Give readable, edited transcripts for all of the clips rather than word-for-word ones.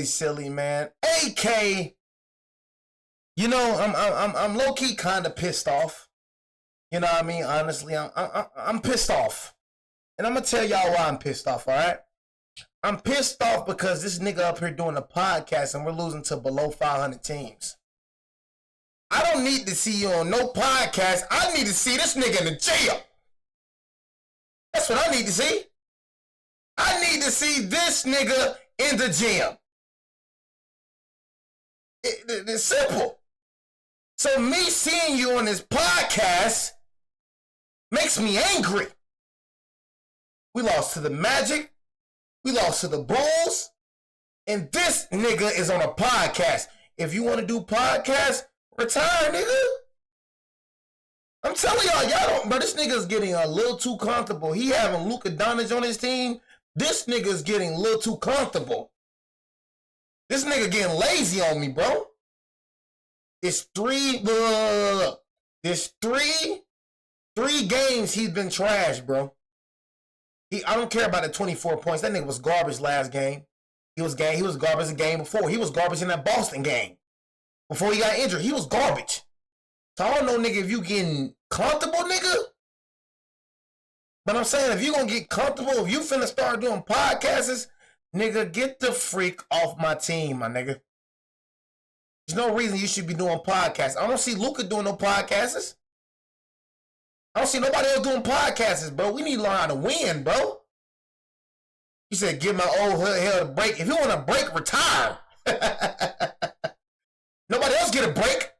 silly, man. AK, you know, I'm low key kind of pissed off. You know what I mean? Honestly, I'm pissed off, and I'm gonna tell y'all why I'm pissed off. All right, I'm pissed off because this nigga up here doing a podcast, and we're losing to below 500 teams. I don't need to see you on no podcast. I need to see this nigga in the jail. That's what I need to see. I need to see this nigga in the jail. It's simple. So me seeing you on this podcast makes me angry. We lost to the Magic. We lost to the Bulls. And this nigga is on a podcast. If you want to do podcasts, retire, nigga. I'm telling y'all don't, bro, this nigga's getting a little too comfortable. He having Luka Doncic on his team. This nigga's getting a little too comfortable. This nigga getting lazy on me, bro. It's three games he's been trash, bro. I don't care about the 24 points. That nigga was garbage last game. He was garbage the game before. He was garbage in that Boston game. Before he got injured, he was garbage. So I don't know, nigga, if you getting comfortable, nigga. But I'm saying, if you gonna get comfortable, if you finna start doing podcasts, nigga, get the freak off my team, my nigga. There's no reason you should be doing podcasts. I don't see Luka doing no podcasts. I don't see nobody else doing podcasts, bro. We need to learn how to win, bro. You said, give my old hell a break. If you want a break, retire. Nobody else get a break.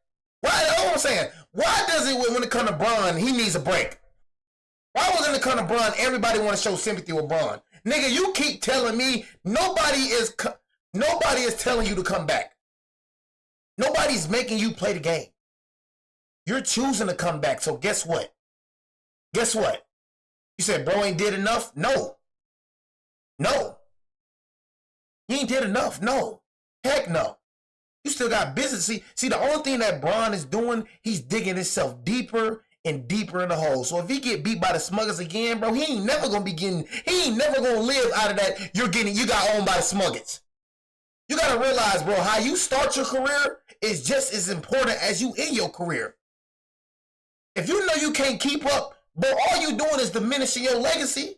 Why? That's what I'm saying. Why does it, when it comes to Bron, he needs a break? Why when it comes to Bron, everybody want to show sympathy with Bron? Nigga, you keep telling me nobody is telling you to come back. Nobody's making you play the game. You're choosing to come back. So guess what? Guess what? You said bro ain't did enough? No. He ain't did enough. No. Heck no. You still got business. See, the only thing that Bron is doing, he's digging himself deeper and deeper in the hole. So if he get beat by the Smuggers again, bro, he ain't never gonna live out of that. You got owned by the Smuggers. You gotta realize, bro, how you start your career is just as important as you in your career. If you know you can't keep up, bro, all you doing is diminishing your legacy.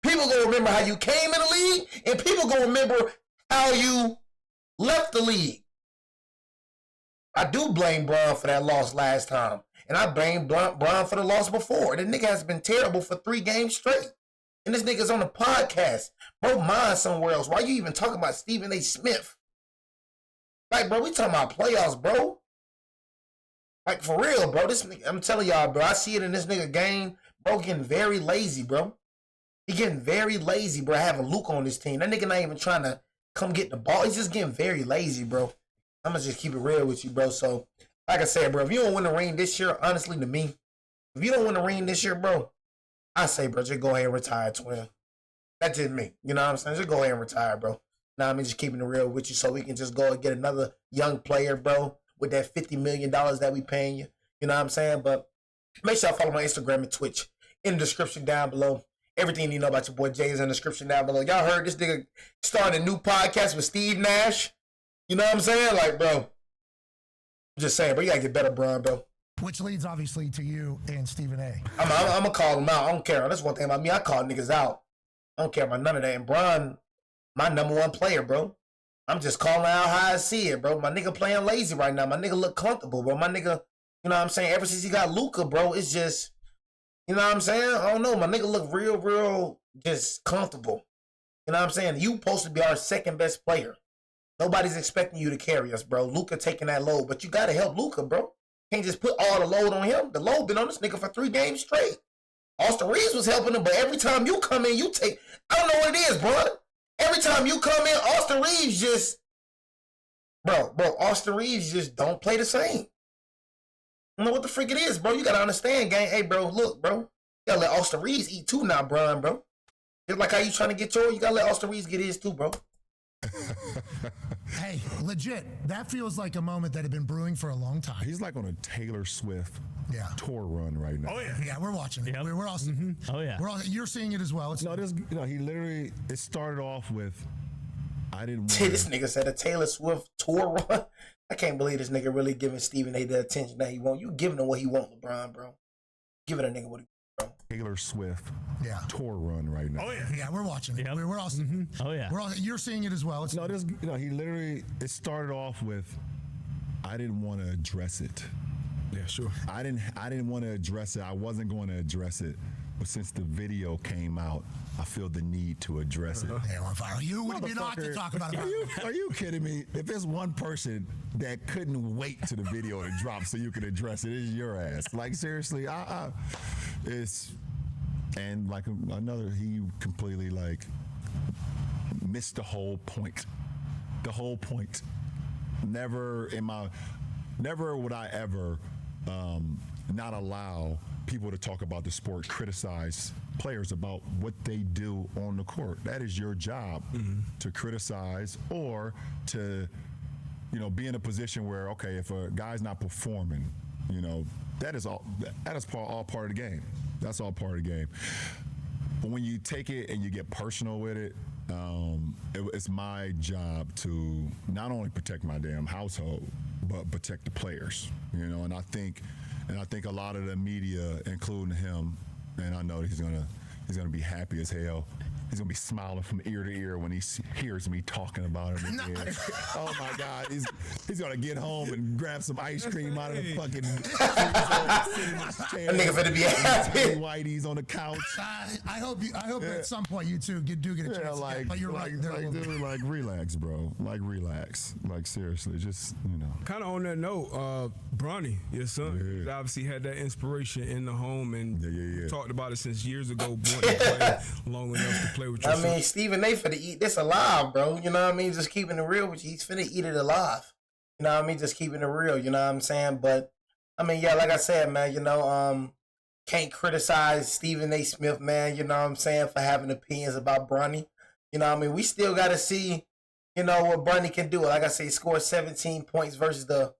People gonna remember how you came in the league, and people gonna remember how you left the league. I do blame Bron for that loss last time. And I blame Bron for the loss before. The nigga has been terrible for 3 games straight. And this nigga's on the podcast. Bro, mind somewhere else. Why you even talking about Stephen A. Smith? Like, bro, we talking about playoffs, bro. Like, for real, bro. This nigga, I'm telling y'all, bro, I see it in this nigga game. Bro, getting very lazy, bro. He getting very lazy, bro, having Luke on this team. That nigga not even trying to come get the ball. He's just getting very lazy, bro. I'm going to just keep it real with you, bro. So, like I said, bro, if you don't win the ring this year, honestly, to me, if you don't win the ring this year, bro, I say, bro, just go ahead and retire, twin. That's just me. You know what I'm saying? Just go ahead and retire, bro. Now I'm just keeping it real with you so we can just go and get another young player, bro, with that $50 million that we paying you. You know what I'm saying? But make sure I follow my Instagram and Twitch in the description down below. Everything you know about your boy Jay is in the description down below. Y'all heard this nigga starting a new podcast with Steve Nash. You know what I'm saying? Like, bro, I'm just saying, bro, you gotta get better, Bron, bro. Which leads, obviously, to you and Stephen A. I'm gonna call him out. I don't care. That's one thing about me. I call niggas out. I don't care about none of that. And Bron, my number 1 player, bro. I'm just calling out how I see it, bro. My nigga playing lazy right now. My nigga look comfortable, bro. My nigga, you know what I'm saying? Ever since he got Luka, bro, it's just, you know what I'm saying? I don't know. My nigga look real just comfortable. You know what I'm saying? You supposed to be our second best player. Nobody's expecting you to carry us, bro. Luka taking that load, but you gotta help Luka, bro. Can't just put all the load on him. The load been on this nigga for 3 games straight. Austin Reeves was helping him, but every time you come in, you take, I don't know what it is, bro. Every time you come in, Austin Reeves just, bro, Austin Reeves just don't play the same. I don't know what the freak it is, bro. You gotta understand, gang. Hey, bro, look, bro. You gotta let Austin Reeves eat too now, Bron, bro. Just like how you trying to get yours, you gotta let Austin Reeves get his too, bro. Hey, legit, that feels like a moment that had been brewing for a long time. He's like on a Taylor Swift tour run right now. Oh yeah, yeah, we're watching it. Yep. We're all seeing it. Oh yeah, you're seeing it as well. He literally, it started off with I didn't Shit, want this nigga said a Taylor Swift tour run. I can't believe this nigga really giving Stephen A the attention that he want. You giving him what he want, LeBron, bro. Giving a nigga what he want, bro. Taylor Swift tour run right now. Oh yeah, we're watching it. Yep. We're all. Oh yeah. You're seeing it as well. It's, No, he literally, it started off with, I didn't want to address it. Yeah, sure. I didn't want to address it. I wasn't going to address it. But since the video came out, I feel the need to address it. They want to fire you. Would be not to talk about it. Are you kidding me? If there's one person that couldn't wait to the video to drop so you could address it, it's your ass. Like, seriously, it's, and like another, he completely like missed the whole point. The whole point. Never would I ever not allow people to talk about the sport, criticize players about what they do on the court. That is your job, to criticize or to, be in a position where, okay, if a guy's not performing, that is all part of the game. That's all part of the game. But when you take it and you get personal with it, it's my job to not only protect my damn household, but protect the players. And I think a lot of the media, including him, and I know he's gonna be happy as hell. He's gonna be smiling from ear to ear when he hears me talking about him again. Oh my God, he's gonna get home and grab some ice cream out of the fucking That nigga finna be happy. Whitey's on the couch. I hope at some point you two do get a chance. Yeah, like, but you're right. dude, like, relax, bro. Like, relax. Like, seriously, just, Kind of on that note, Bronny, your son, he's obviously had that inspiration in the home, and talked about it since years ago, wanting to play long enough to play with your son. Stephen A finna eat this alive, bro. You know what I mean? Just keeping it real with you. He's finna eat it alive. You know what I mean? Just keeping it real. You know what I'm saying? But, yeah, like I said, man, can't criticize Stephen A. Smith, man, you know what I'm saying, for having opinions about Bronny. You know what I mean? We still got to see, what Bronny can do. Like I say, he scored 17 points versus the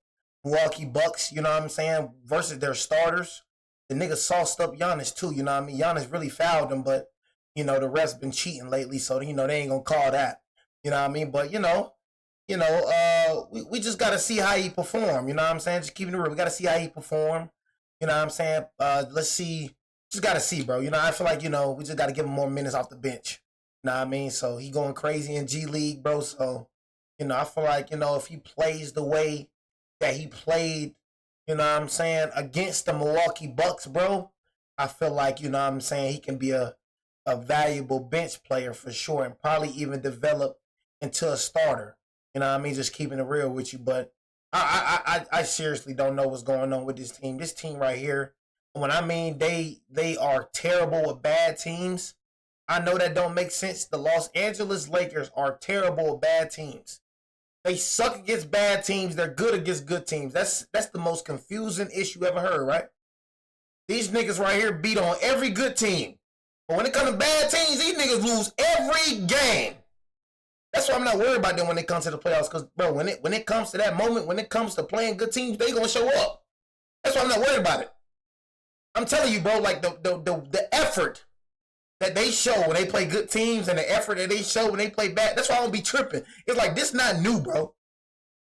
Milwaukee Bucks, you know what I'm saying, versus their starters. The nigga sauced up Giannis, too, you know what I mean? Giannis really fouled him, but, the refs been cheating lately, so, they ain't going to call that. You know what I mean? But, we just got to see how he perform, you know what I'm saying? Just keeping it real. We got to see how he perform. You know what I'm saying? Let's see. Just got to see, bro. I feel like, we just got to give him more minutes off the bench. You know what I mean? So he going crazy in G League, bro. So, I feel like, if he plays the way that he played, you know what I'm saying, against the Milwaukee Bucks, bro, I feel like, you know what I'm saying, he can be a valuable bench player for sure, and probably even develop into a starter. You know what I mean? Just keeping it real with you. But I seriously don't know what's going on with this team. This team right here, when I mean they are terrible with bad teams, I know that don't make sense. The Los Angeles Lakers are terrible with bad teams. They suck against bad teams. They're good against good teams. That's the most confusing issue ever heard, right? These niggas right here beat on every good team. But when it comes to bad teams, these niggas lose every game. That's why I'm not worried about them when it comes to the playoffs. Because, bro, when it comes to that moment, when it comes to playing good teams, they going to show up. That's why I'm not worried about it. I'm telling you, bro, like the effort that they show when they play good teams and the effort that they show when they play bad, that's why I don't be tripping. It's like, this not new, bro.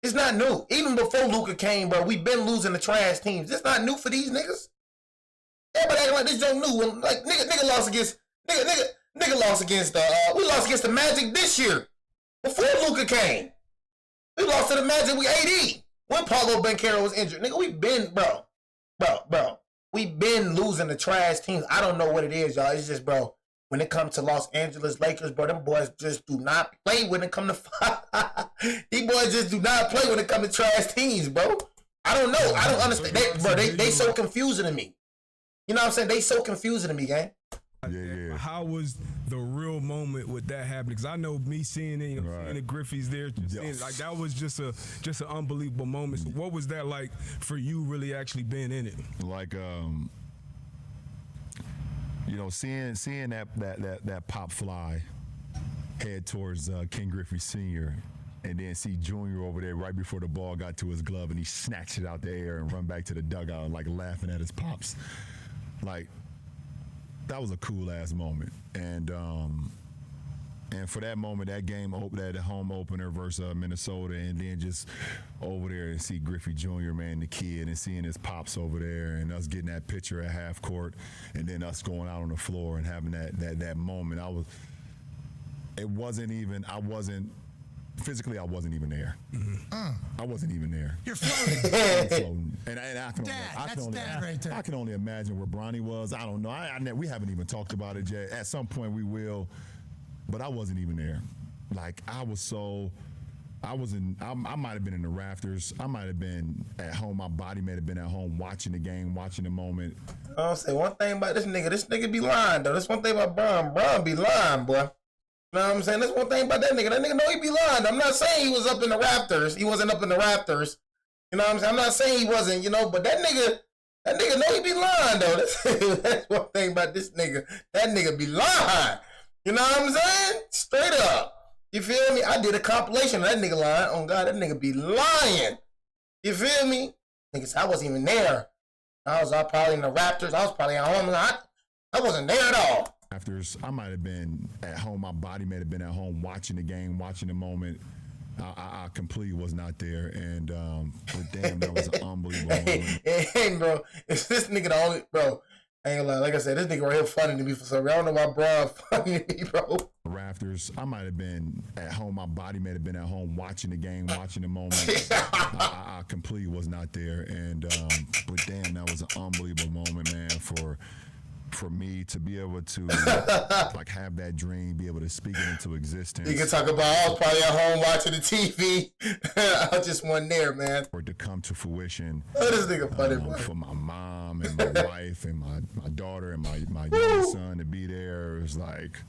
It's not new. Even before Luka came, bro, we've been losing to trash teams. It's not new for these niggas. Everybody acting like this don't new. When, like, nigga lost against, nigga lost against, we lost against the Magic this year. Before Luka came. We lost to the Magic with AD. When Paulo Banchero was injured. Nigga, we been, bro. We been losing to trash teams. I don't know what it is, y'all. It's just, bro, when it comes to Los Angeles Lakers, bro, them boys just do not play when it come to these boys just do not play when it come to trash teams, bro. I don't know. I don't understand. They so confusing to me. You know what I'm saying? They so confusing to me, gang. Yeah. How was the real moment with that happening? Because I know me seeing it, seeing the Griffey's there, seeing it, like that was just an unbelievable moment. So what was that like for you, really actually being in it? Like, seeing that pop fly head towards King Griffey Sr. and then see Junior over there right before the ball got to his glove and he snatched it out the air and run back to the dugout like laughing at his pops. Like, that was a cool ass moment. And And for that moment, that home opener versus Minnesota, and then just over there and see Griffey Jr., man, the kid, and seeing his pops over there, and us getting that picture at half court, and then us going out on the floor and having that moment. Physically, I wasn't even there. I wasn't even there. You're floating. And I Dad can only imagine where Bronny was. I don't know. We haven't even talked about it yet. At some point we will, but I wasn't even there. Like I might have been in the rafters. I might have been at home. My body may have been at home watching the game, watching the moment. I'll say one thing about this nigga be lying though. That's one thing about Bron be lying, boy. You know what I'm saying? That's one thing about that nigga. That nigga know he be lying. I'm not saying he was up in the rafters. He wasn't up in the rafters. You know what I'm saying? I'm not saying he wasn't, but that nigga know he be lying though. That's one thing about this nigga. That nigga be lying. You know what I'm saying? Straight up. You feel me? I did a compilation of that nigga lying. Oh God, that nigga be lying. You feel me? Niggas, I wasn't even there. I was probably in the rafters. I was probably at home. I wasn't there at all. I might have been at home. My body may have been at home watching the game, watching the moment. I completely was not there, and but damn, that was an unbelievable moment. Hey, bro, is this nigga the only bro? I ain't gonna lie. Like I said, this nigga right here funny to me for some reason. I don't know why Bron funny to me, bro. Rafters. I might have been at home. My body may have been at home watching the game, watching the moment. I completely was not there, and but damn, that was an unbelievable moment, man. For me to be able to like have that dream, be able to speak it into existence. You can talk about I was probably at home watching the TV. I just wasn't there, man. For it to come to fruition. Oh, this nigga funny, bro. For my mom and my wife and my daughter and my young son to be there, it was like,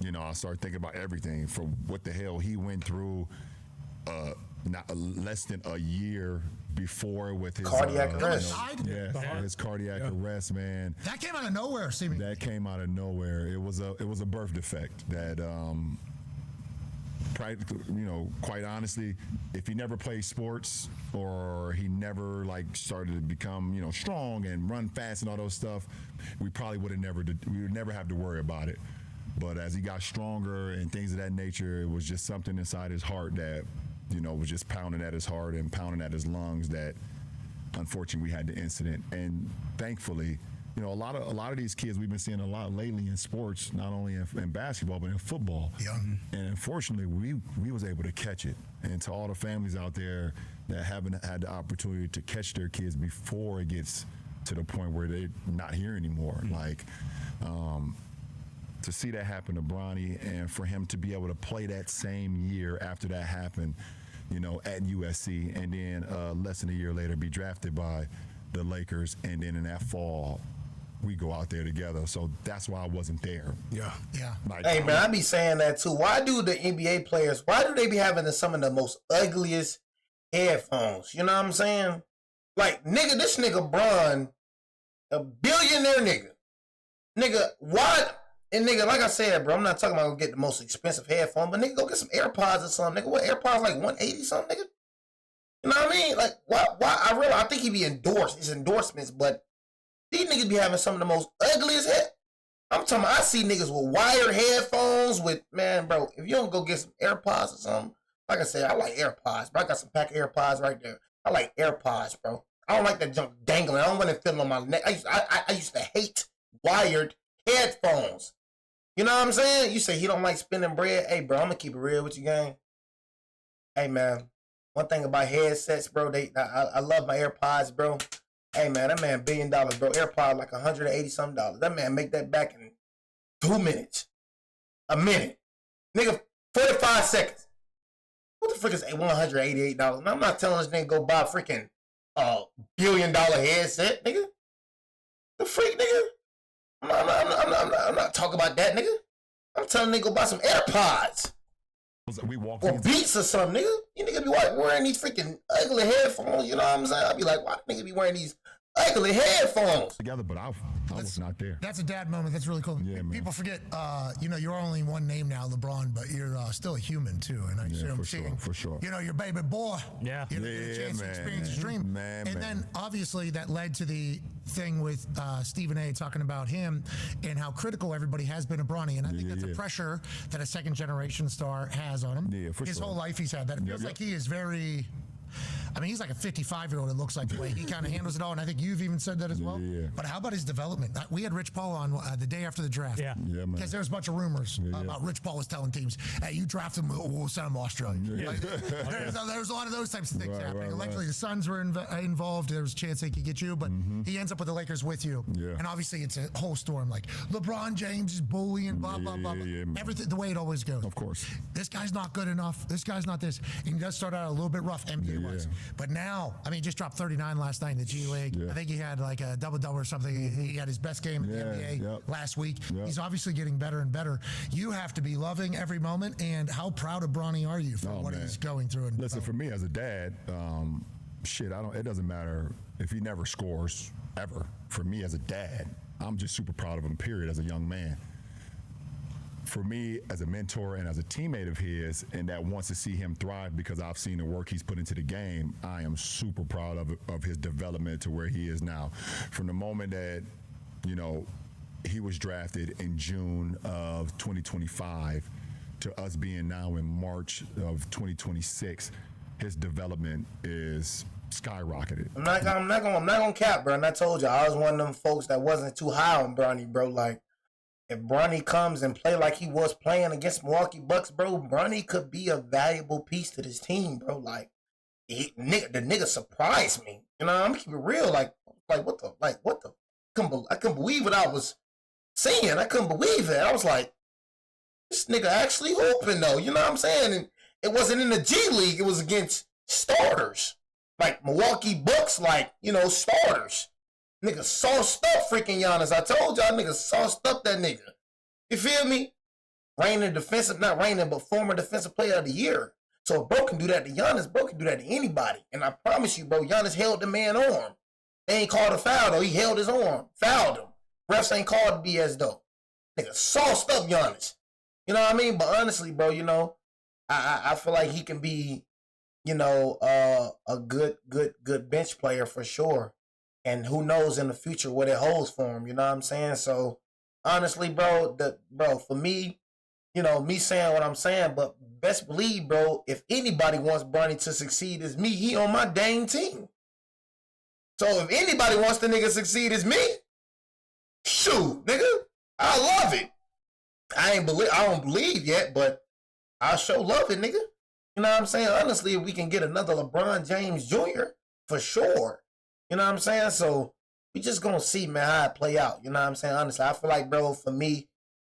I started thinking about everything from what the hell he went through not less than a year before with his cardiac arrest. His cardiac arrest, man. That came out of nowhere, seemingly. That came out of nowhere. It was a birth defect that quite honestly, if he never played sports or he never started to become, strong and run fast and all those stuff, we would never have to worry about it. But as he got stronger and things of that nature, it was just something inside his heart that was just pounding at his heart and pounding at his lungs that unfortunately we had the incident. And thankfully, a lot of these kids we've been seeing a lot lately in sports, not only in basketball, but in football. Yeah. And unfortunately, we was able to catch it. And to all the families out there that haven't had the opportunity to catch their kids before it gets to the point where they're not here anymore. To see that happen to Bronny and for him to be able to play that same year after that happened, at USC, and then less than a year later be drafted by the Lakers, and then in that fall we go out there together. So that's why I wasn't there. Yeah. Hey man, I be saying that too. Why do the NBA players? Why do they be having some of the most ugliest headphones? You know what I'm saying? Like nigga, this nigga Bron, a billionaire nigga. What? And nigga, like I said, bro, I'm not talking about get the most expensive headphone, but nigga, go get some AirPods or something, nigga. What AirPods like 180 something, nigga? You know what I mean? Like, why? I think he be endorsed. His endorsements, but these niggas be having some of the most ugliest head. I'm talking about, I see niggas with wired headphones with, man, bro, if you don't go get some AirPods or something, like I said, I like AirPods, bro. I got some pack of AirPods right there. I like AirPods, bro. I don't like that junk dangling. I don't want it feeling on my neck. I used to hate wired headphones. You know what I'm saying? You say he don't like spending bread. Hey, bro, I'm going to keep it real with you, gang. Hey, man, one thing about headsets, bro, I love my AirPods, bro. Hey, man, that man $1 billion, bro. AirPods like $180-something. That man make that back in 2 minutes. A minute. Nigga, 45 seconds. What the frick is $188? Now, I'm not telling this nigga go buy a freaking $1 billion headset, nigga. The freak, nigga. I'm not talking about that, nigga. I'm telling nigga go buy some AirPods. We walked or Beats or something, nigga. You nigga be wearing these freaking ugly headphones, you know what I'm saying? I be like, why the nigga be wearing these Ugly headphones. Together, but I was not there. That's a dad moment. That's really cool. Yeah, man. People forget, you're only one name now, LeBron, but you're still a human too. And I Yeah, am for seeing, sure, for sure. your baby boy. Yeah. You know, get a chance to experience his dream. Man, and then obviously that led to the thing with Stephen A. talking about him and how critical everybody has been of Bronny. And I think that's a pressure that a second generation star has on him. Yeah, for His sure. whole life he's had that. It feels like he is very. I mean, he's like a 55-year-old, it looks like, the way he kind of handles it all. And I think you've even said that as well. Yeah. But how about his development? We had Rich Paul on the day after the draft. Yeah. Yeah, man. Because there was a bunch of rumors about Rich Paul was telling teams, hey, you draft him, we'll send him to Australia. Like, there's a lot of those types of things happening. Allegedly, the Suns were involved. There was a chance they could get you, but he ends up with the Lakers with you. Yeah. And obviously, it's a whole storm. Like, LeBron James is bullying, blah, blah, blah. Everything, the way it always goes. Of course. This guy's not good enough. This guy's not this. And he does start out a little bit rough, NBA-wise. But now, I mean, he just dropped 39 last night in the G League. I think he had like a double-double or something. He had his best game in the NBA last week. He's obviously getting better and better. You have to be loving every moment. And how proud of Bronny are you for what he's going through? And Listen, for me as a dad, it doesn't matter if he never scores ever. For me as a dad, I'm just super proud of him, period, as a young man. For me, as a mentor and as a teammate of his, and that wants to see him thrive because I've seen the work he's put into the game, I am super proud of his development to where he is now. From the moment that, he was drafted in June of 2025 to us being now in March of 2026, his development is skyrocketed. I'm not gonna cap, bro. And I told you, I was one of them folks that wasn't too high on Bronny, bro. Like, if Bronny comes and play like he was playing against Milwaukee Bucks, bro, Bronny could be a valuable piece to this team, bro. Like, the nigga surprised me. I'm gonna keep it real. Like what the? I couldn't believe what I was seeing. I couldn't believe it. I was like, this nigga actually hooping though. You know what I'm saying? And it wasn't in the G League. It was against starters, like Milwaukee Bucks, starters. Nigga sauced up freaking Giannis. I told y'all, nigga sauced up that nigga. You feel me? Former defensive player of the year. So if bro can do that to Giannis, bro can do that to anybody. And I promise you, bro, Giannis held the man arm. They ain't called a foul, though. He held his arm. Fouled him. Refs ain't called BS, though. Nigga sauced up Giannis. You know what I mean? But honestly, bro, I feel like he can be, a good bench player for sure. And who knows in the future what it holds for him, you know what I'm saying? So, honestly, bro, for me, me saying what I'm saying, but best believe, bro, if anybody wants Bronny to succeed, it's me. He on my dang team. So, if anybody wants the nigga succeed, it's me. Shoot, nigga, I love it. I don't believe yet, but I'll show love it, nigga. You know what I'm saying? Honestly, if we can get another LeBron James Jr., for sure. You know what I'm saying? So we just gonna see, man, how it play out. You know what I'm saying? Honestly, I feel like, bro, for me,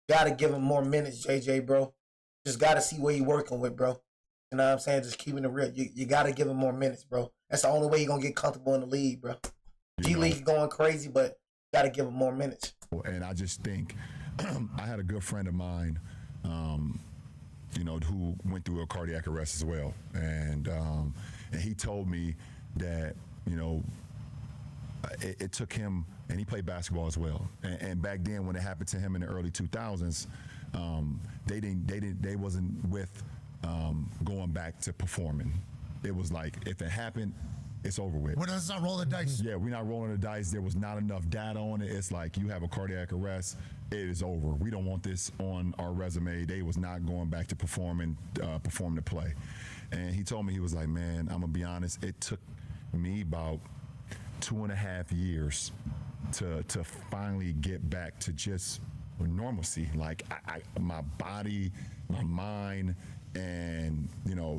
gotta give him more minutes, JJ, bro. Just gotta see what he working with, bro. You know what I'm saying? Just keeping it real. You gotta give him more minutes, bro. That's the only way you're gonna get comfortable in the league, bro. G League going crazy, but gotta give him more minutes. And I just think I had a good friend of mine, who went through a cardiac arrest as well, and he told me that it took him, and he played basketball as well. And back then, when it happened to him in the early 2000s, they wasn't with going back to performing. It was like, if it happened, it's over with. We're not rolling the dice. Yeah, we're not rolling the dice. There was not enough data on it. It's like, you have a cardiac arrest, it is over. We don't want this on our resume. They was not going back to perform to play. And he told me, he was like, man, I'm gonna be honest, it took me about 2.5 years to finally get back to just normalcy. Like, my body, my mind, and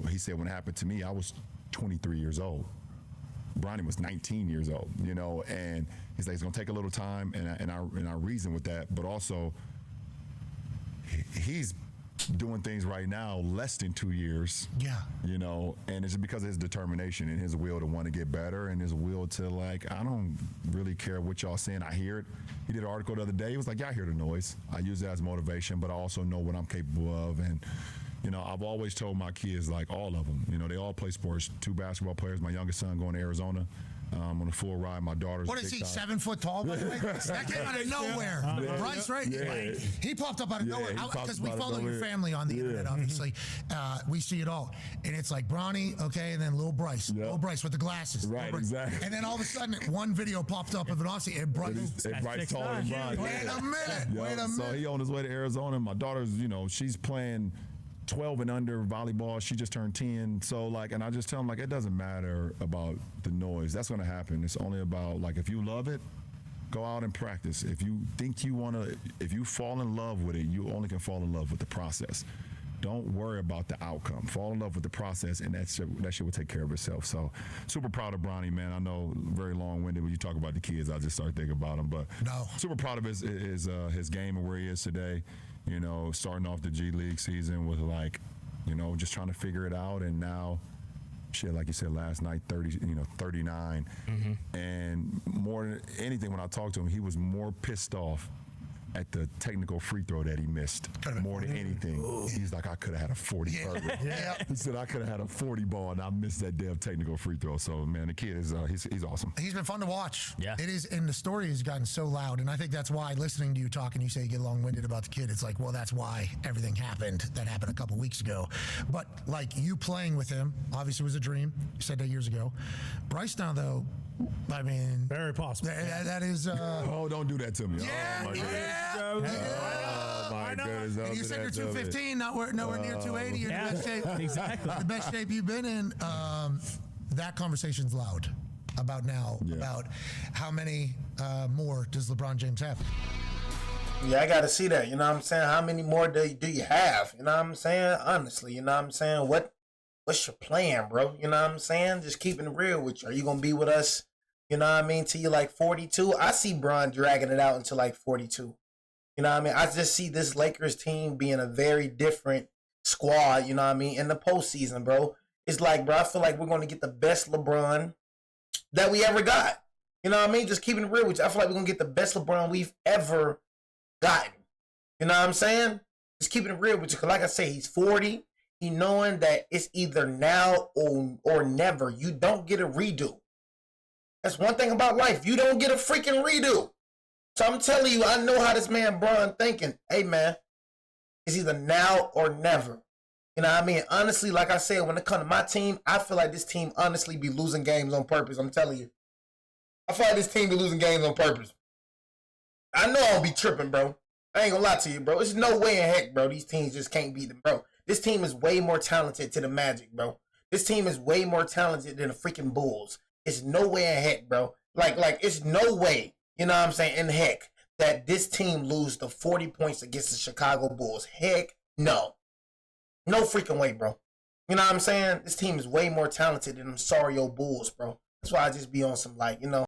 he said, when it happened to me, I was 23 years old. Bronny was 19 years old, and he's like, it's gonna take a little time, and I reason with that, but also he's doing things right now less than 2 years. Yeah. And it's because of his determination and his will to want to get better, and his will to, like, I don't really care what y'all saying. I hear it. He did an article the other day. He was like, yeah, I hear the noise. I use it as motivation, but I also know what I'm capable of. And, you know, I've always told my kids, like all of them, you know, they all play sports. 2 basketball players. My youngest son going to Arizona on a full ride. My daughter's What is he, 7 foot tall, by the way? That came out of nowhere. Bryce, right? Yeah. Like, he popped up out of nowhere. Because we follow your family on the internet, obviously. We see it all. And it's like Bronny, okay, and then Lil Bryce. Lil Bryce with the glasses. Right, exactly. And then all of a sudden, one video popped up of an Aussie, and Bryce. Bryce taller than Bronny. Wait a minute. Wait a minute. So he on his way to Arizona. My daughter's, you know, she's playing 12 and under volleyball. She just turned 10. So like, and I just tell them, like, it doesn't matter about the noise. That's going to happen. It's only about, like, if you love it, go out and practice. If you think you want to, if you fall in love with it, you only can fall in love with the process. Don't worry about the outcome. Fall in love with the process, and that shit will take care of itself. So super proud of Bronny, man. I know very long-winded when you talk about the kids. I just start thinking about them, but super proud of his game and where he is today. You know, starting off the G League season with, like, you know, just trying to figure it out, and now, shit, like you said last night, 39, and more than anything, when I talked to him, he was more pissed off at the technical free throw that he missed more than anything. He's like, I could have had a 40 burger. He said, I could have had a 40 ball and I missed that damn technical free throw. So, man, the kid is he's awesome. He's been fun to watch. Yeah. It is, and the story has gotten so loud, and I think that's why, listening to you talk and you say you get long-winded about the kid, it's like, well, that's why everything happened that happened a couple weeks ago. But, like, you playing with him obviously was a dream. You said that years ago. Bryce now, though, I mean, very possible. That is. Oh, don't do that to me. Yeah, oh, my Oh my goodness. And you said you're 215, nowhere near 280. You're in the best shape. Exactly. The best shape you've been in. That conversation's loud about now. About how many more does LeBron James have? Yeah, I got to see that. You know what I'm saying? How many more do you have? You know what I'm saying? Honestly, you know what I'm saying? What's your plan, bro? You know what I'm saying? Just keeping it real with you. Are you going to be with us, you know what I mean, till you like 42? I see Bron dragging it out until like 42. You know what I mean? I just see this Lakers team being a very different squad, you know what I mean, in the postseason, bro. It's like, bro, I feel like we're going to get the best LeBron that we ever got. You know what I mean? Just keeping it real with you. I feel like we're going to get the best LeBron we've ever gotten. You know what I'm saying? Just keeping it real with you. Because like I say, he's 40. He knowing that it's either now or never. You don't get a redo. That's one thing about life. You don't get a freaking redo. So I'm telling you, I know how this man Bron thinking. Hey, man, it's either now or never. You know what I mean? Honestly, like I said, when it comes to my team, I feel like this team honestly be losing games on purpose. I'm telling you. I feel like this team be losing games on purpose. I know I'll be tripping, bro. I ain't gonna lie to you, bro. There's no way in heck, bro. These teams just can't beat them, bro. This team is way more talented to the Magic, bro. This team is way more talented than the freaking Bulls. It's no way in heck, bro. Like, it's no way, you know what I'm saying, in heck, that this team lose the 40 points against the Chicago Bulls. Heck, no. No freaking way, bro. You know what I'm saying? This team is way more talented than them sorry old Bulls, bro. That's why I just be on some, like, you know.